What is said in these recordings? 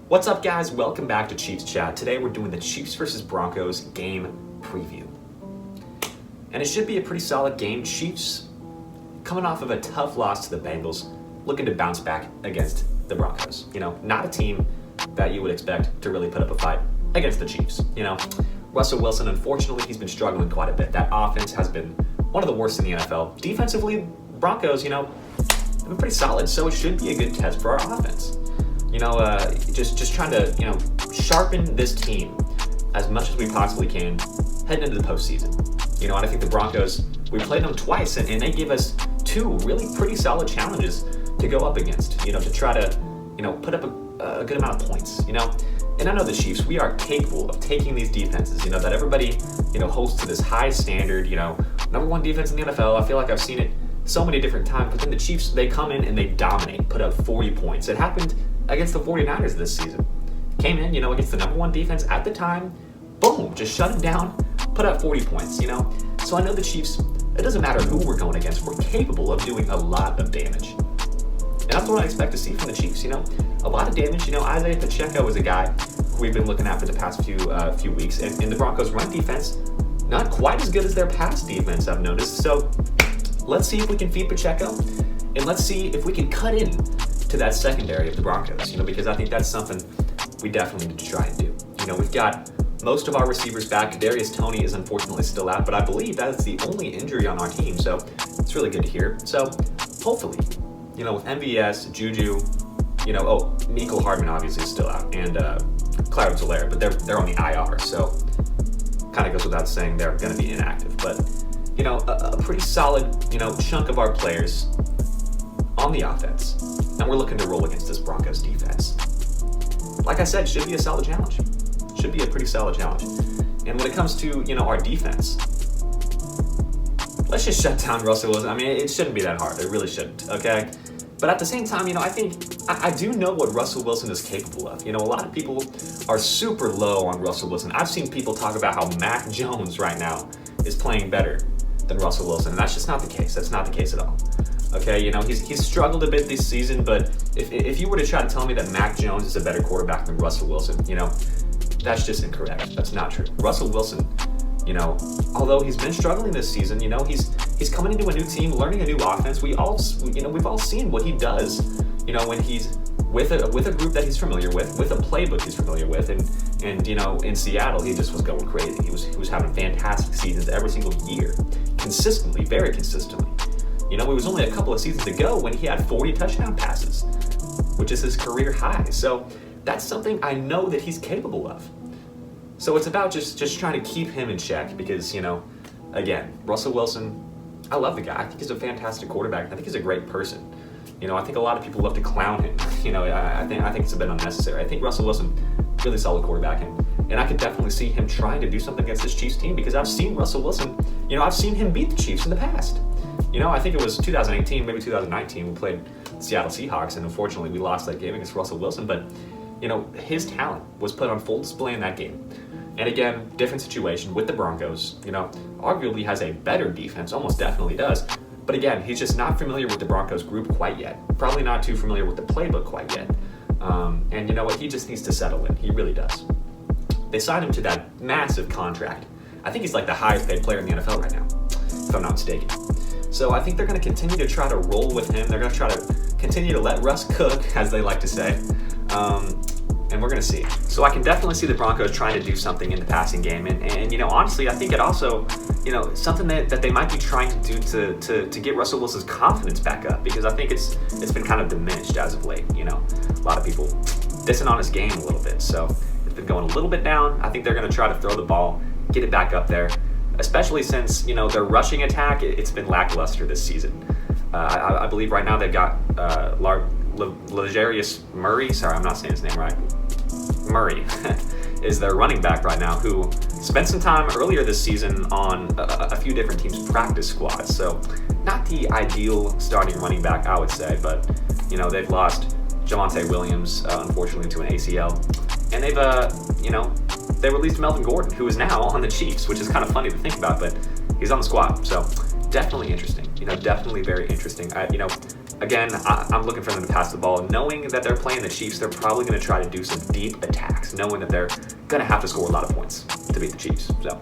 What's up, guys? Welcome back to Chiefs Chat. Today we're doing the Chiefs versus Broncos game preview. And it should be a pretty solid game. Chiefs coming off of a tough loss to the Bengals, looking to bounce back against the Broncos. Not a team that you would expect to really put up a fight against the Chiefs. Russell Wilson, unfortunately, he's been struggling quite a bit. That offense has been one of the worst in the NFL. Defensively, Broncos, have been pretty solid, so it should be a good test for our offense. Just trying to, sharpen this team as much as we possibly can heading into the postseason. And I think the Broncos, we played them twice, and they gave us two really pretty solid challenges to go up against, to try to, put up a good amount of points, And I know the Chiefs, we are capable of taking these defenses, that everybody, holds to this high standard, number one defense in the NFL. I feel like I've seen it so many different times, but then the Chiefs, they come in and they dominate, put up 40 points. It happened against the 49ers this season. Came in, against the number one defense at the time, boom, just shut it down, put up 40 points, So I know the Chiefs, it doesn't matter who we're going against, we're capable of doing a lot of damage. And that's what I expect to see from the Chiefs, a lot of damage. Isaiah Pacheco is a guy who we've been looking at for the past few weeks, and the Broncos' run defense, not quite as good as their pass defense, I've noticed. So let's see if we can feed Pacheco, and let's see if we can cut in to that secondary of the Broncos, because I think that's something we definitely need to try and do. We've got most of our receivers back. Kadarius Toney is unfortunately still out, but I believe that's the only injury on our team, so it's really good to hear. So hopefully, with MVS, Juju, Mecole Hardman obviously is still out, and Clyde Edwards-Helaire, but they're on the IR, so kind of goes without saying they're going to be inactive. But a pretty solid chunk of our players on the offense, and we're looking to roll against this Broncos defense. Like I said, should be a solid challenge. Should be a pretty solid challenge. And when it comes to our defense, let's just shut down Russell Wilson. I mean, it shouldn't be that hard. It really shouldn't. Okay. But at the same time, I think I do know what Russell Wilson is capable of. A lot of people are super low on Russell Wilson. I've seen people talk about how Mac Jones right now is playing better than Russell Wilson, and that's just not the case. That's not the case at all. Okay, he's struggled a bit this season, but if you were to try to tell me that Mac Jones is a better quarterback than Russell Wilson, that's just incorrect. That's not true. Russell Wilson, although he's been struggling this season, he's coming into a new team, learning a new offense. We've all seen what he does, when he's with a group that he's familiar with a playbook he's familiar with, and in Seattle he just was going crazy. He was having fantastic seasons every single year, consistently, very consistently. It was only a couple of seasons ago when he had 40 touchdown passes, which is his career high. So that's something I know that he's capable of. So it's about just trying to keep him in check because, again, Russell Wilson, I love the guy. I think he's a fantastic quarterback. I think he's a great person. I think a lot of people love to clown him. I think it's a bit unnecessary. I think Russell Wilson, really solid quarterback, and I could definitely see him trying to do something against this Chiefs team because I've seen Russell Wilson, I've seen him beat the Chiefs in the past. I think it was 2018, maybe 2019, we played Seattle Seahawks, and unfortunately we lost that game against Russell Wilson, but, his talent was put on full display in that game. And again, different situation with the Broncos, arguably has a better defense, almost definitely does, but again, he's just not familiar with the Broncos group quite yet, probably not too familiar with the playbook quite yet, and you know what, he just needs to settle in, he really does. They signed him to that massive contract. I think he's like the highest paid player in the NFL right now, if I'm not mistaken. So I think they're going to continue to try to roll with him. They're going to try to continue to let Russ cook, as they like to say. And we're going to see. So I can definitely see the Broncos trying to do something in the passing game. And honestly, I think it also, something that they might be trying to do to get Russell Wilson's confidence back up, because I think it's been kind of diminished as of late. A lot of people dissing on his game a little bit. So it's been going a little bit down. I think they're going to try to throw the ball, get it back up there. Especially since, their rushing attack, it's been lackluster this season. I believe right now they've got Lajarius Murray, sorry, I'm not saying his name right, Murray, is their running back right now, who spent some time earlier this season on a few different teams' practice squads. So not the ideal starting running back, I would say, but, they've lost Javonte Williams, unfortunately, to an ACL. And they released Melvin Gordon, who is now on the Chiefs, which is kind of funny to think about, but he's on the squad. So definitely interesting, definitely very interesting. Again, I'm looking for them to pass the ball, knowing that they're playing the Chiefs. They're probably going to try to do some deep attacks, knowing that they're going to have to score a lot of points to beat the Chiefs. So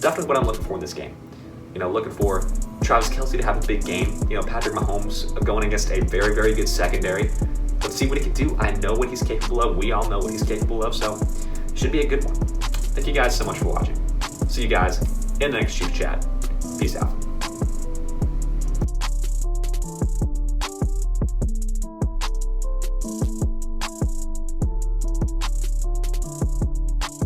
definitely what I'm looking for in this game. Looking for Travis Kelce to have a big game. Patrick Mahomes going against a very, very good secondary. Let's see what he can do. I know what he's capable of. We all know what he's capable of, so it should be a good one. Thank you guys so much for watching. See you guys in the next Chiefs chat. Peace out.